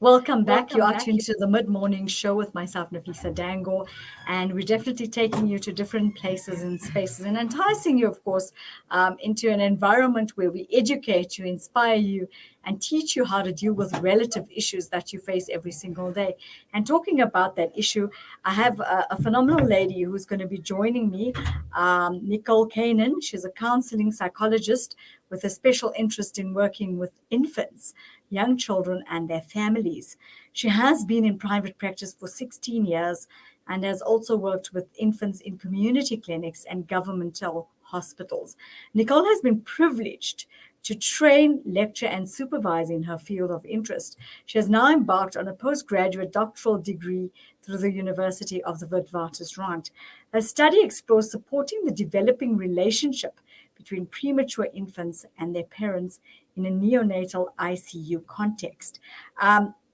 Welcome back. You are tuned to the mid-morning show with myself, Nafeesa Dangor, and we're definitely taking you to different places and spaces and enticing you, of course, into an environment where we educate you, inspire you, and teach you how to deal with relative issues that you face every single day. And talking about that issue, I have a phenomenal lady who's going to be joining me, Nicole Canin. She's a counselling psychologist with a special interest in working with infants, young children, and their families. She has been in private practice for 16 years and has also worked with infants in community clinics and governmental hospitals. Nicole has been privileged to train, lecture, and supervise in her field of interest. She has now embarked on a postgraduate doctoral degree through the University of the Witwatersrand. Her study explores supporting the developing relationship between premature infants and their parents in a neonatal ICU context.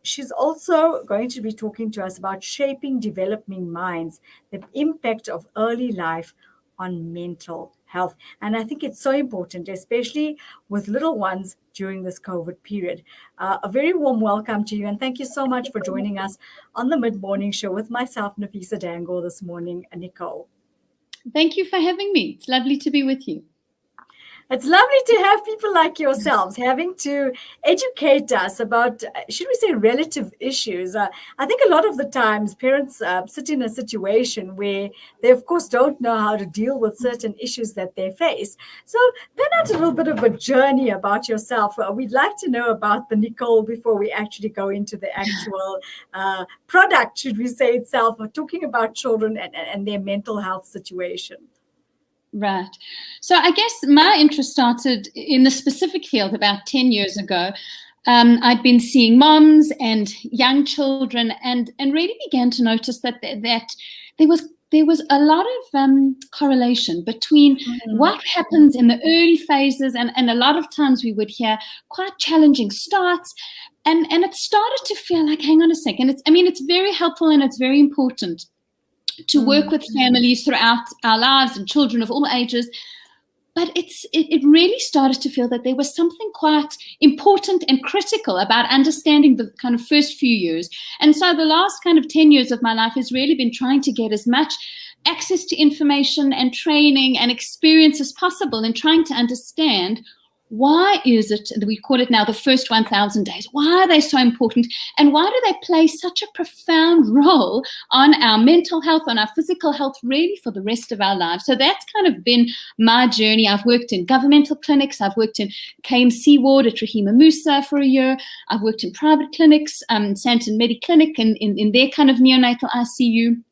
She's also going to be talking to us about shaping developing minds, the impact of early life on mental health. And I think it's so important, especially with little ones during this COVID period. A very warm welcome to you, and thank you so much for joining us on the mid-morning show with myself, Nafeesa Dangor, this morning, Nicole. Thank you for having me. It's lovely to be with you. It's lovely to have people like yourselves having to educate us about, should we say, relative issues. I think a lot of the times parents sit in a situation where they, of course, don't know how to deal with certain issues that they face. So pen out a little bit of a journey about yourself. We'd like to know about the Nicole before we actually go into the actual product, should we say, itself, of talking about children and their mental health situation. Right. So I guess my interest started in the specific field about 10 years ago. I'd been seeing moms and young children and really began to notice that there was a lot of correlation between what happens in the early phases, and a lot of times we would hear quite challenging starts, and it started to feel like, hang on a second, it's very helpful and it's very important to work with families throughout our lives and children of all ages. But it really started to feel that there was something quite important and critical about understanding the kind of first few years. And so the last kind of 10 years of my life has really been trying to get as much access to information and training and experience as possible, and trying to understand why is it, we call it now the first 1,000 days, why are they so important, and why do they play such a profound role on our mental health, on our physical health, really for the rest of our lives? So that's kind of been my journey. I've worked in governmental clinics. I've worked in KMC ward at Rahima Musa for a year. I've worked in private clinics, Santon Mediclinic in their kind of neonatal ICU.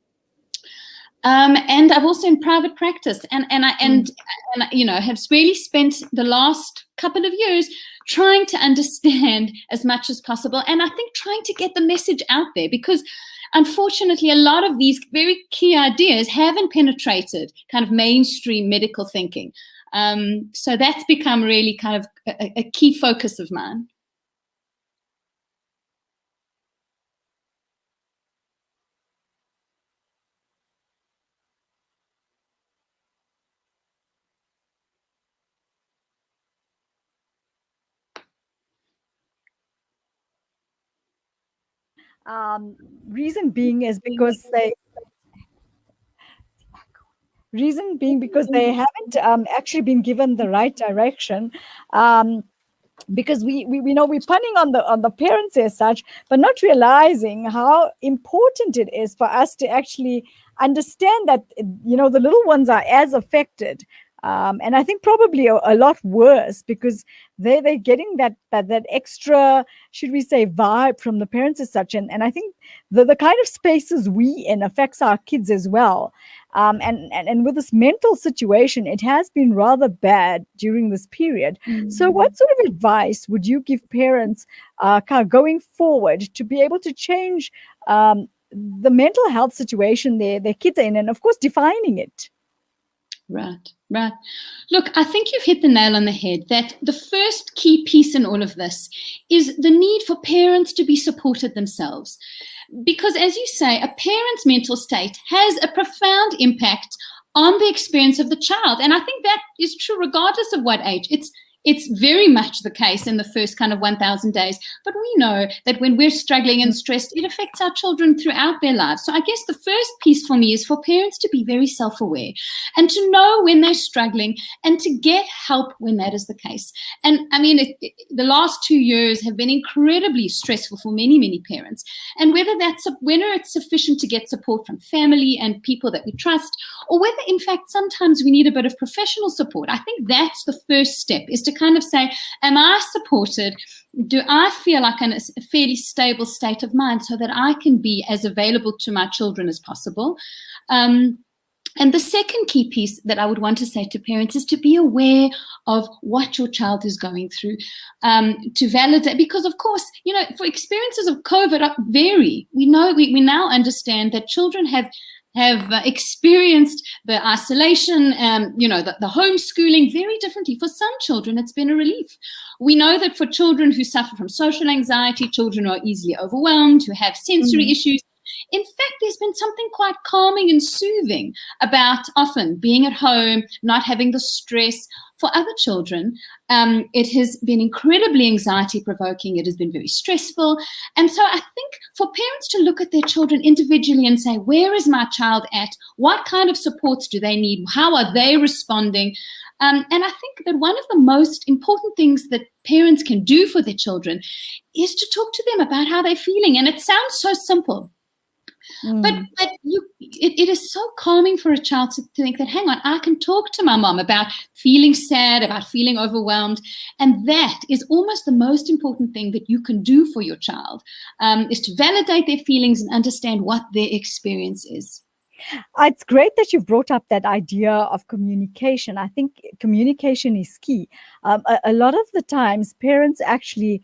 And I've also in private practice, and have really spent the last couple of years trying to understand as much as possible, and I think trying to get the message out there, because unfortunately a lot of these very key ideas haven't penetrated kind of mainstream medical thinking. So that's become really kind of a key focus of mine. Reason being because they haven't actually been given the right direction. Because we know we're punning on the parents as such, but not realizing how important it is for us to actually understand that the little ones are as affected. And I think probably a lot worse, because they're getting that extra, should we say, vibe from the parents as such. And I think the kind of spaces we in affects our kids as well. And with this mental situation, it has been rather bad during this period. So what sort of advice would you give parents going forward to be able to change the mental health situation their kids are in, and of course defining it? Right. Look, I think you've hit the nail on the head, that the first key piece in all of this is the need for parents to be supported themselves. Because as you say, a parent's mental state has a profound impact on the experience of the child. And I think that is true regardless of what age. It's It's very much the case in the first kind of 1,000 days. But we know that when we're struggling and stressed, it affects our children throughout their lives. So I guess the first piece for me is for parents to be very self-aware and to know when they're struggling and to get help when that is the case. And I mean, the last 2 years have been incredibly stressful for many, many parents. And whether it's sufficient to get support from family and people that we trust, or whether in fact sometimes we need a bit of professional support, I think that's the first step, is to kind of say, am I supported? Do I feel like in a fairly stable state of mind so that I can be as available to my children as possible? And the second key piece that I would want to say to parents is to be aware of what your child is going through, to validate, because of course, for experiences of COVID vary. We know, we now understand that children have experienced the isolation, the homeschooling very differently. For some children, it's been a relief. We know that for children who suffer from social anxiety, children who are easily overwhelmed, who have sensory issues, in fact, there's been something quite calming and soothing about often being at home, not having the stress. For other children, it has been incredibly anxiety-provoking. It has been very stressful. And so I think for parents to look at their children individually and say, where is my child at? What kind of supports do they need? How are they responding? And I think that one of the most important things that parents can do for their children is to talk to them about how they're feeling. And it sounds so simple. But it is so calming for a child to think that, hang on, I can talk to my mom about feeling sad, about feeling overwhelmed. And that is almost the most important thing that you can do for your child, is to validate their feelings and understand what their experience is. It's great that you've brought up that idea of communication. I think communication is key. A lot of the times, parents actually,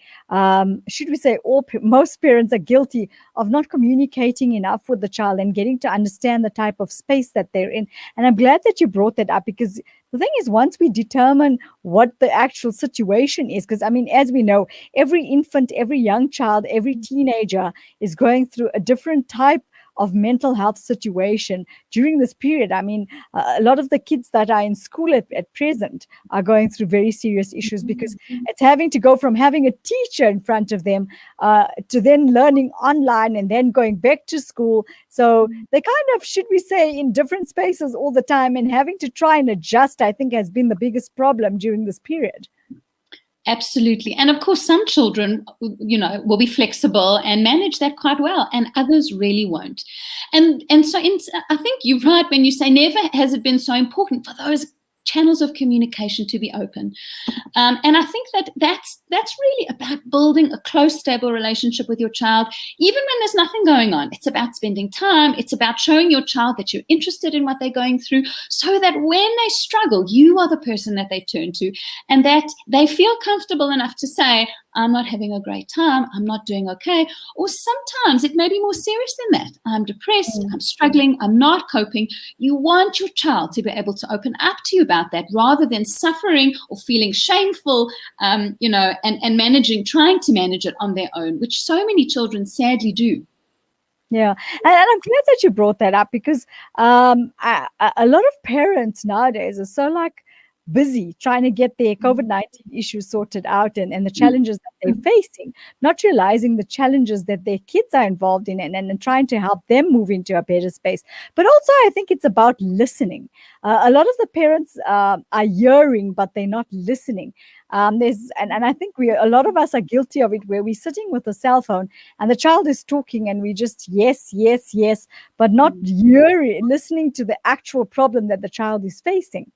should we say, most parents are guilty of not communicating enough with the child and getting to understand the type of space that they're in. And I'm glad that you brought that up, because the thing is, once we determine what the actual situation is, because I mean, as we know, every infant, every young child, every teenager is going through a different type of mental health situation during this period. I mean, a lot of the kids that are in school at present are going through very serious issues, because it's having to go from having a teacher in front of them to then learning online and then going back to school. So they kind of, should we say, in different spaces all the time, and having to try and adjust, I think, has been the biggest problem during this period. Absolutely. And of course, some children, will be flexible and manage that quite well, and others really won't. And so I think you're right when you say never has it been so important for those channels of communication to be open. And I think that's really about building a close, stable relationship with your child, even when there's nothing going on. It's about spending time. It's about showing your child that you're interested in what they're going through, so that when they struggle, you are the person that they turn to, and that they feel comfortable enough to say, I'm not having a great time, I'm not doing okay. Or sometimes it may be more serious than that. I'm depressed, I'm struggling, I'm not coping. You want your child to be able to open up to you about that, rather than suffering or feeling shameful, and trying to manage it on their own, which so many children sadly do. Yeah, and I'm glad that you brought that up, because a lot of parents nowadays are so busy trying to get their COVID-19 issues sorted out and the challenges that they're facing, not realizing the challenges that their kids are involved in, and trying to help them move into a better space. But also, I think it's about listening. A lot of the parents are hearing, but they're not listening. And I think a lot of us are guilty of it, where we're sitting with a cell phone and the child is talking and we just yes, but not listening to the actual problem that the child is facing.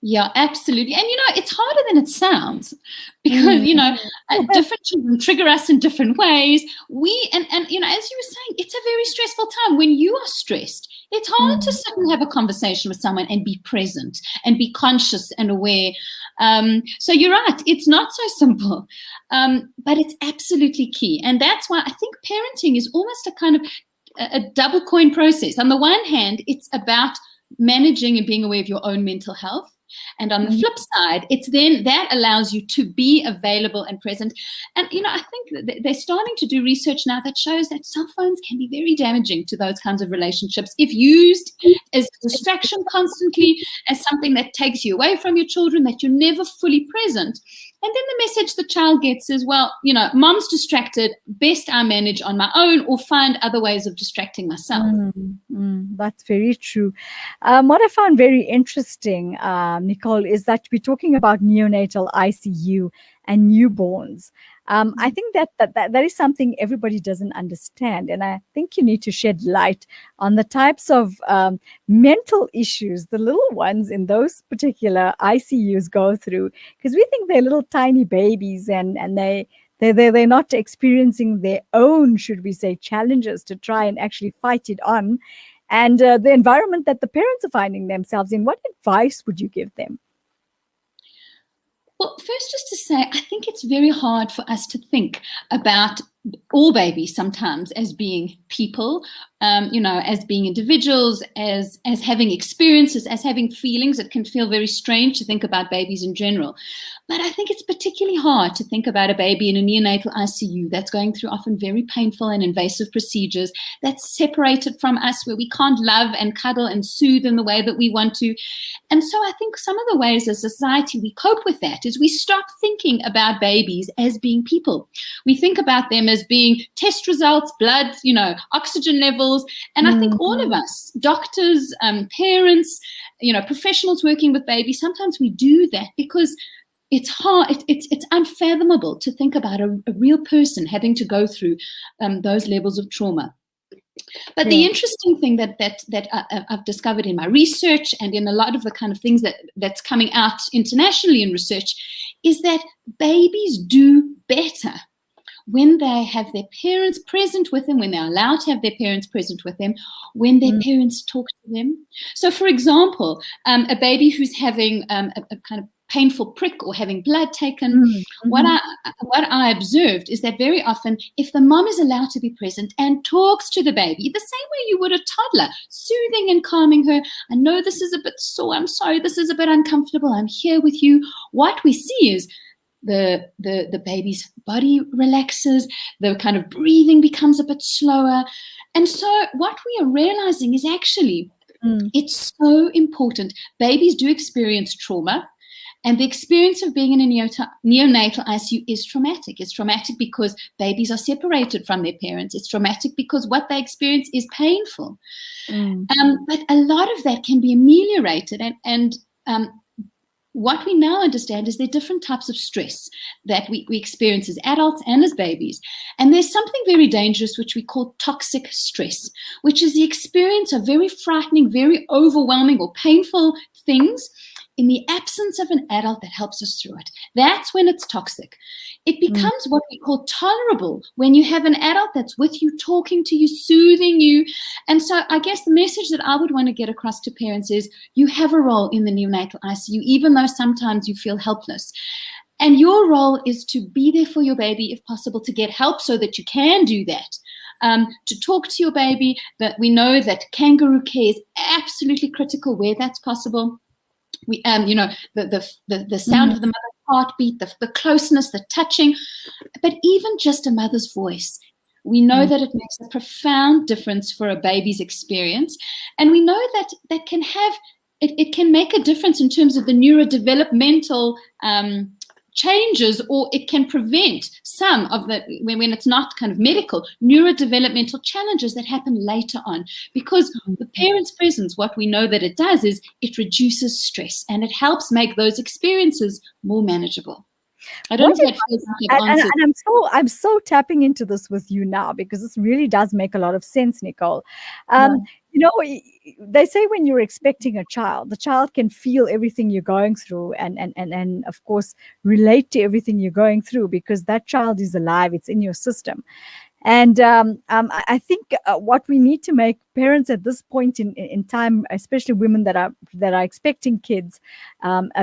Yeah, absolutely. And, it's harder than it sounds, because, different children trigger us in different ways. And as you were saying, it's a very stressful time. When you are stressed, it's hard to sit and have a conversation with someone and be present and be conscious and aware. So you're right. It's not so simple, but it's absolutely key. And that's why I think parenting is almost a kind of a double coin process. On the one hand, it's about managing and being aware of your own mental health, And on the flip side, it's then that allows you to be available and present. And, I think that they're starting to do research now that shows that cell phones can be very damaging to those kinds of relationships if used as a distraction constantly, as something that takes you away from your children, that you're never fully present. And then the message the child gets is, well, mom's distracted, best I manage on my own or find other ways of distracting myself. That's very true. What I found very interesting, Nicole, is that we're talking about neonatal ICU and newborns. I think that is something everybody doesn't understand. And I think you need to shed light on the types of mental issues the little ones in those particular ICUs go through, because we think they're little tiny babies and they're not experiencing their own, should we say, challenges to try and actually fight it on. And the environment that the parents are finding themselves in, what advice would you give them? Well, first, just to say, I think it's very hard for us to think about all babies sometimes as being people, as being individuals, as having experiences, as having feelings. It can feel very strange to think about babies in general. But I think it's particularly hard to think about a baby in a neonatal ICU that's going through often very painful and invasive procedures, that's separated from us, where we can't love and cuddle and soothe in the way that we want to. And so I think some of the ways as a society we cope with that is we stop thinking about babies as being people. We think about them as being test results, blood, oxygen levels. And I think all of us, doctors, parents, professionals working with babies, sometimes we do that because it's hard, it's unfathomable to think about a real person having to go through those levels of trauma. But the interesting thing that I've discovered in my research and in a lot of the kind of things that's coming out internationally in research is that babies do better when they have their parents present with them, when they're allowed to have their parents present with them, when their parents talk to them. So, for example, a baby who's having a kind of painful prick or having blood taken, what I observed is that very often, if the mom is allowed to be present and talks to the baby the same way you would a toddler, soothing and calming her, I know this is a bit sore, I'm sorry, this is a bit uncomfortable, I'm here with you. What we see is the baby's body relaxes, the kind of breathing becomes a bit slower. And so what we are realizing is actually it's so important. Babies do experience trauma. And the experience of being in a neonatal ICU is traumatic. It's traumatic because babies are separated from their parents. It's traumatic because what they experience is painful. But a lot of that can be ameliorated. And what we now understand is there are different types of stress that we experience as adults and as babies. And there's something very dangerous, which we call toxic stress, which is the experience of very frightening, very overwhelming or painful things in the absence of an adult that helps us through it. That's when it's toxic. It becomes what we call tolerable when you have an adult that's with you, talking to you, soothing you. And so I guess the message that I would want to get across to parents is you have a role in the neonatal ICU, even though sometimes you feel helpless. And your role is to be there for your baby, if possible, to get help so that you can do that. To talk to your baby, that we know that kangaroo care is absolutely critical where that's possible. We, the sound of the mother's heartbeat, the closeness, the touching, but even just a mother's voice. We know that it makes a profound difference for a baby's experience, and we know that that can have it can make a difference in terms of the neurodevelopmental changes, or it can prevent some of the, when it's not kind of medical, neurodevelopmental challenges that happen later on. Because the parent's presence, what we know that it does is it reduces stress and it helps make those experiences more manageable. I don't know if that feels like I've answered. And I'm so tapping into this with you now, because this really does make a lot of sense, Nicole. They say when you're expecting a child, the child can feel everything you're going through and of course relate to everything you're going through, because that child is alive, it's in your system. And I think what we need to make parents at this point in time, especially women that are expecting kids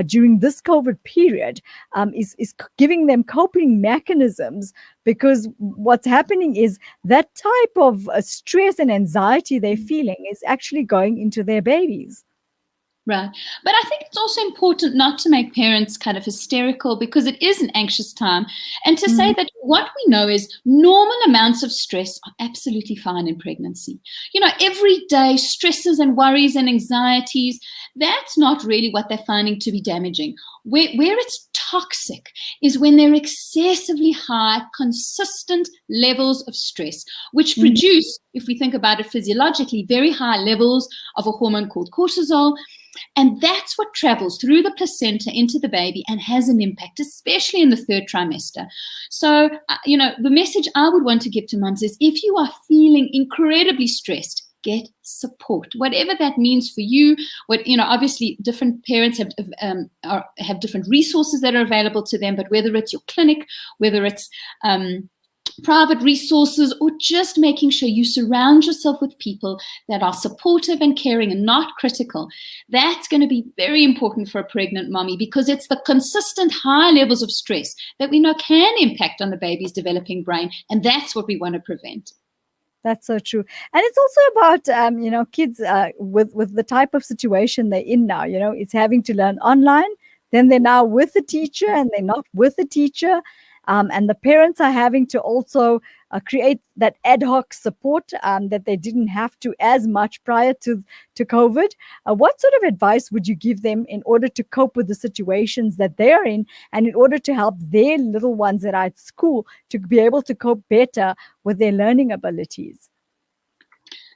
during this COVID period, is giving them coping mechanisms, because what's happening is that type of stress and anxiety they're feeling is actually going into their babies. Right. But I think it's also important not to make parents kind of hysterical, because it is an anxious time. And to say that what we know is normal amounts of stress are absolutely fine in pregnancy. Everyday stresses and worries and anxieties, that's not really what they're finding to be damaging. Where it's toxic is when they're excessively high, consistent levels of stress, which produce, if we think about it physiologically, very high levels of a hormone called cortisol. And that's what travels through the placenta into the baby and has an impact, especially in the third trimester. So, the message I would want to give to moms is, if you are feeling incredibly stressed, get support, whatever that means for you. Obviously different parents have different resources that are available to them, but whether it's your clinic, whether it's private resources, or just making sure you surround yourself with people that are supportive and caring and not critical, that's going to be very important for a pregnant mommy, because it's the consistent high levels of stress that we know can impact on the baby's developing brain, and that's what we want to prevent. That's so true. And it's also about, kids with the type of situation they're in now. It's having to learn online. Then they're now with the teacher and they're not with the teacher. And the parents are having to also create that ad hoc support that they didn't have to as much prior to COVID. What sort of advice would you give them in order to cope with the situations that they're in, and in order to help their little ones that are at school to be able to cope better with their learning abilities?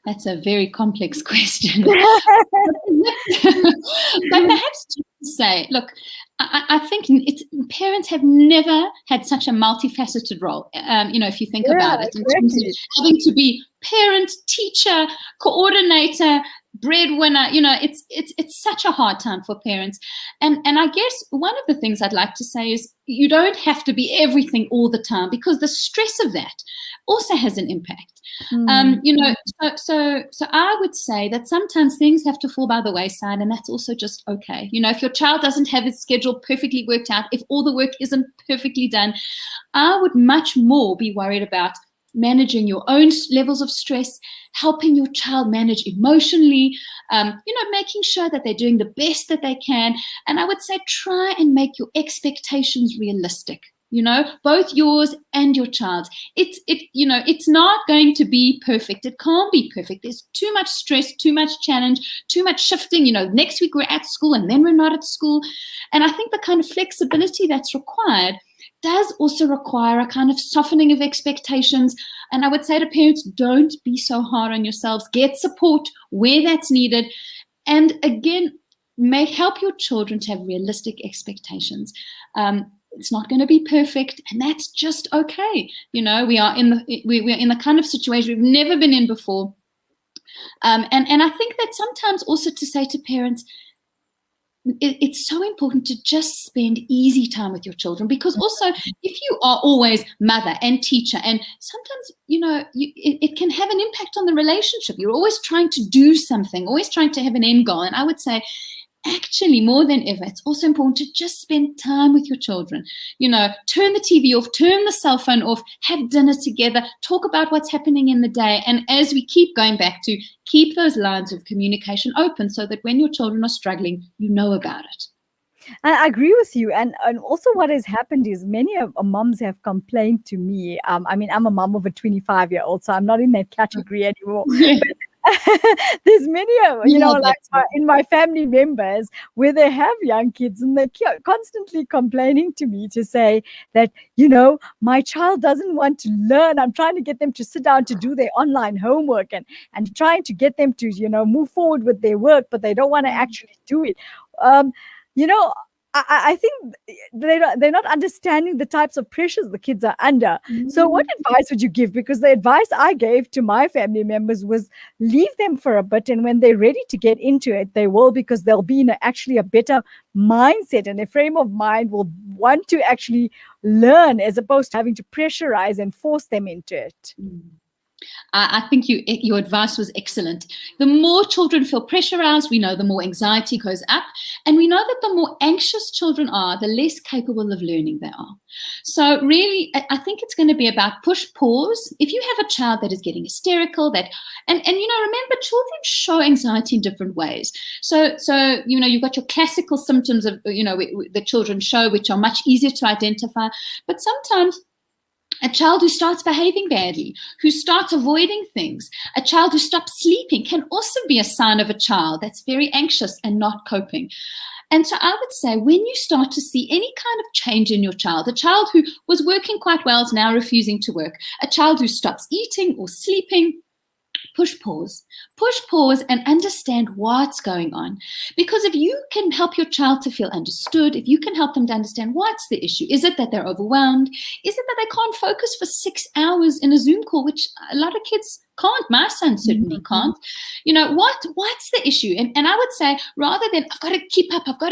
That's a very complex question. But perhaps just to say, look, I think parents have never had such a multifaceted role. If you think about it, in terms of having to be parent, teacher, coordinator, breadwinner, it's such a hard time for parents. And I guess one of the things I'd like to say is, you don't have to be everything all the time, because the stress of that also has an impact. So I would say that sometimes things have to fall by the wayside, and that's also just okay. If your child doesn't have his schedule perfectly worked out, if all the work isn't perfectly done, I would much more be worried about managing your own levels of stress, helping your child manage emotionally, making sure that they're doing the best that they can. And I would say, try and make your expectations realistic. Both yours and your child's. It's not going to be perfect. It can't be perfect. There's too much stress, too much challenge, too much shifting. Next week we're at school and then we're not at school. And I think the kind of flexibility that's required does also require a kind of softening of expectations. And I would say to parents, don't be so hard on yourselves. Get support where that's needed. And again, help your children to have realistic expectations. It's not going to be perfect, and that's just okay. We are in the kind of situation we've never been in before. And I think that sometimes also to say to parents, it's so important to just spend easy time with your children, because also if you are always mother and teacher, and sometimes, it can have an impact on the relationship. You're always trying to do something, always trying to have an end goal. And I would say, actually, more than ever, it's also important to just spend time with your children. Turn the TV off, turn the cell phone off, have dinner together, talk about what's happening in the day. And as we keep going back to, keep those lines of communication open, so that when your children are struggling, you know about it. I agree with you. And also what has happened is, many of moms have complained to me. I'm a mom of a 25-year-old, so I'm not in that category anymore. There's many, in my family members where they have young kids, and they're constantly complaining to me to say that, my child doesn't want to learn. I'm trying to get them to sit down to do their online homework and trying to get them to, move forward with their work, but they don't want to actually do it. I think they're not understanding the types of pressures the kids are under. So what advice would you give? Because the advice I gave to my family members was, leave them for a bit, and when they're ready to get into it, they will, because they'll be in actually a better mindset, and their frame of mind will want to actually learn, as opposed to having to pressurize and force them into it. I think your advice was excellent. The more children feel pressurized, we know the more anxiety goes up. And we know that the more anxious children are, the less capable of learning they are. So really, I think it's going to be about push, pause. If you have a child that is getting hysterical, and remember, children show anxiety in different ways. So you've got your classical symptoms of, the children show, which are much easier to identify. But sometimes a child who starts behaving badly, who starts avoiding things, a child who stops sleeping can also be a sign of a child that's very anxious and not coping. And so I would say when you start to see any kind of change in your child, a child who was working quite well is now refusing to work, a child who stops eating or sleeping, push pause and understand what's going on. Because if you can help your child to feel understood, if you can help them to understand what's the issue, is it that they're overwhelmed? Is it that they can't focus for 6 hours in a Zoom call, which a lot of kids can't? My son certainly can't. What's the issue? And I would say, rather than I've got to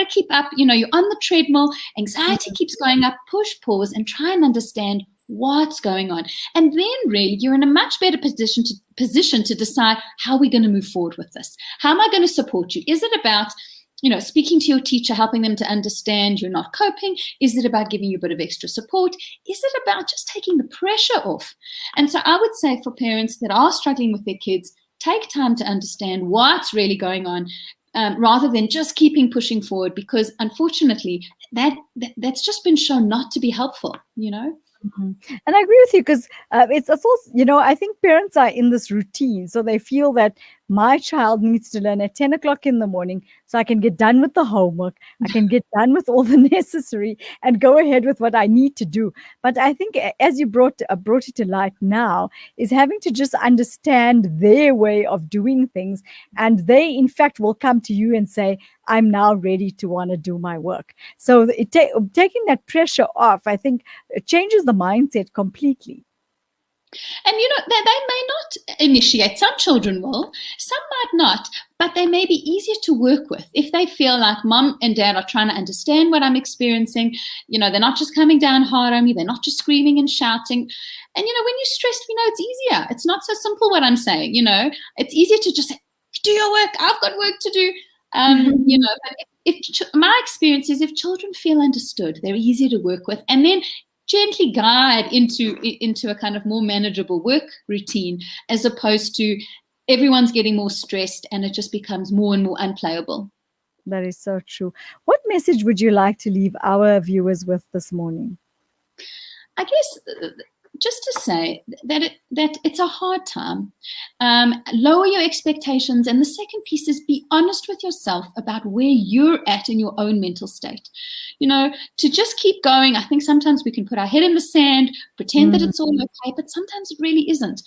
keep up, you're on the treadmill, anxiety keeps going up, push pause and try and understand what's going on. And then really you're in a much better position to decide how we're going to move forward with this. How am I going to support you? Is it about, speaking to your teacher, helping them to understand you're not coping? Is it about giving you a bit of extra support? Is it about just taking the pressure off? And so I would say for parents that are struggling with their kids, take time to understand what's really going on, rather than just keeping pushing forward, because unfortunately that's just been shown not to be helpful, Mm-hmm. And I agree with you because it's also, I think parents are in this routine. So they feel that my child needs to learn at 10 o'clock in the morning so I can get done with the homework. I can get done with all the necessary and go ahead with what I need to do. But I think as you brought it to light now is having to just understand their way of doing things. And they, in fact, will come to you and say, I'm now ready to want to do my work. So taking that pressure off, I think, changes the mindset completely. And they may not initiate. Some children will, some might not, but they may be easier to work with if they feel like mom and dad are trying to understand what I'm experiencing. They're not just coming down hard on me. They're not just screaming and shouting. And when you're stressed, we know it's easier. It's not so simple what I'm saying. It's easier to just say, do your work. I've got work to do. But my experience is if children feel understood, they're easier to work with. And then gently guide into a kind of more manageable work routine, as opposed to everyone's getting more stressed and it just becomes more and more unplayable. That is so true. What message would you like to leave our viewers with this morning? I guess just to say that it's a hard time. Lower your expectations. And the second piece is be honest with yourself about where you're at in your own mental state. To just keep going. I think sometimes we can put our head in the sand, pretend that it's all okay, but sometimes it really isn't.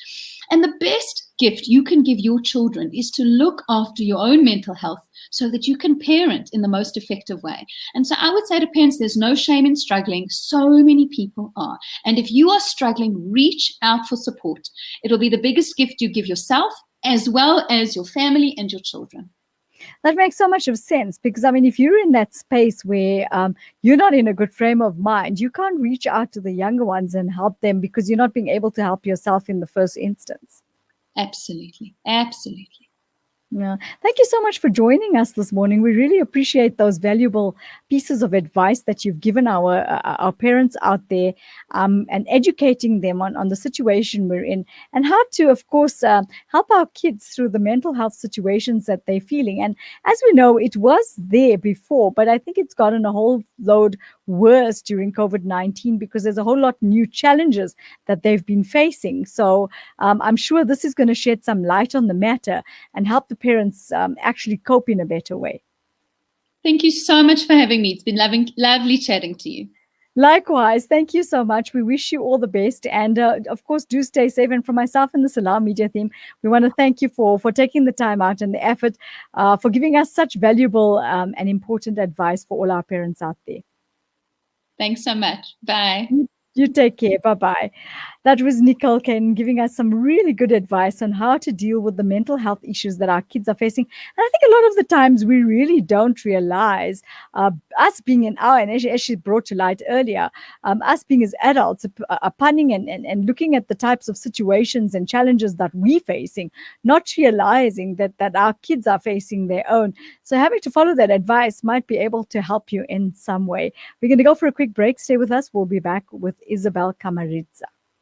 And the best gift you can give your children is to look after your own mental health so that you can parent in the most effective way. And so I would say to parents, there's no shame in struggling. So many people are. And if you are struggling, reach out for support. It'll be the biggest gift you give yourself as well as your family and your children. That makes so much of sense because, if you're in that space where you're not in a good frame of mind, you can't reach out to the younger ones and help them because you're not being able to help yourself in the first instance. Absolutely. Absolutely. Yeah. Thank you so much for joining us this morning. We really appreciate those valuable pieces of advice that you've given our parents out there, and educating them on the situation we're in and how to, of course, help our kids through the mental health situations that they're feeling. And as we know, it was there before, but I think it's gotten a whole load worse during COVID-19 because there's a whole lot new challenges that they've been facing. So I'm sure this is going to shed some light on the matter and help the parents actually cope in a better way. Thank you so much for having me. It's been lovely chatting to you. Likewise. Thank you so much. We wish you all the best. And of course, do stay safe. And from myself and the Salam Media team, we want to thank you for taking the time out and the effort for giving us such valuable and important advice for all our parents out there. Thanks so much. Bye. You take care. Bye-bye. That was Nicole Canin giving us some really good advice on how to deal with the mental health issues that our kids are facing. And I think a lot of the times we really don't realize, us being in our, and as she brought to light earlier, us being as adults, punning and looking at the types of situations and challenges that we're facing, not realizing that our kids are facing their own. So having to follow that advice might be able to help you in some way. We're going to go for a quick break. Stay with us. We'll be back with Isabel Camarizza.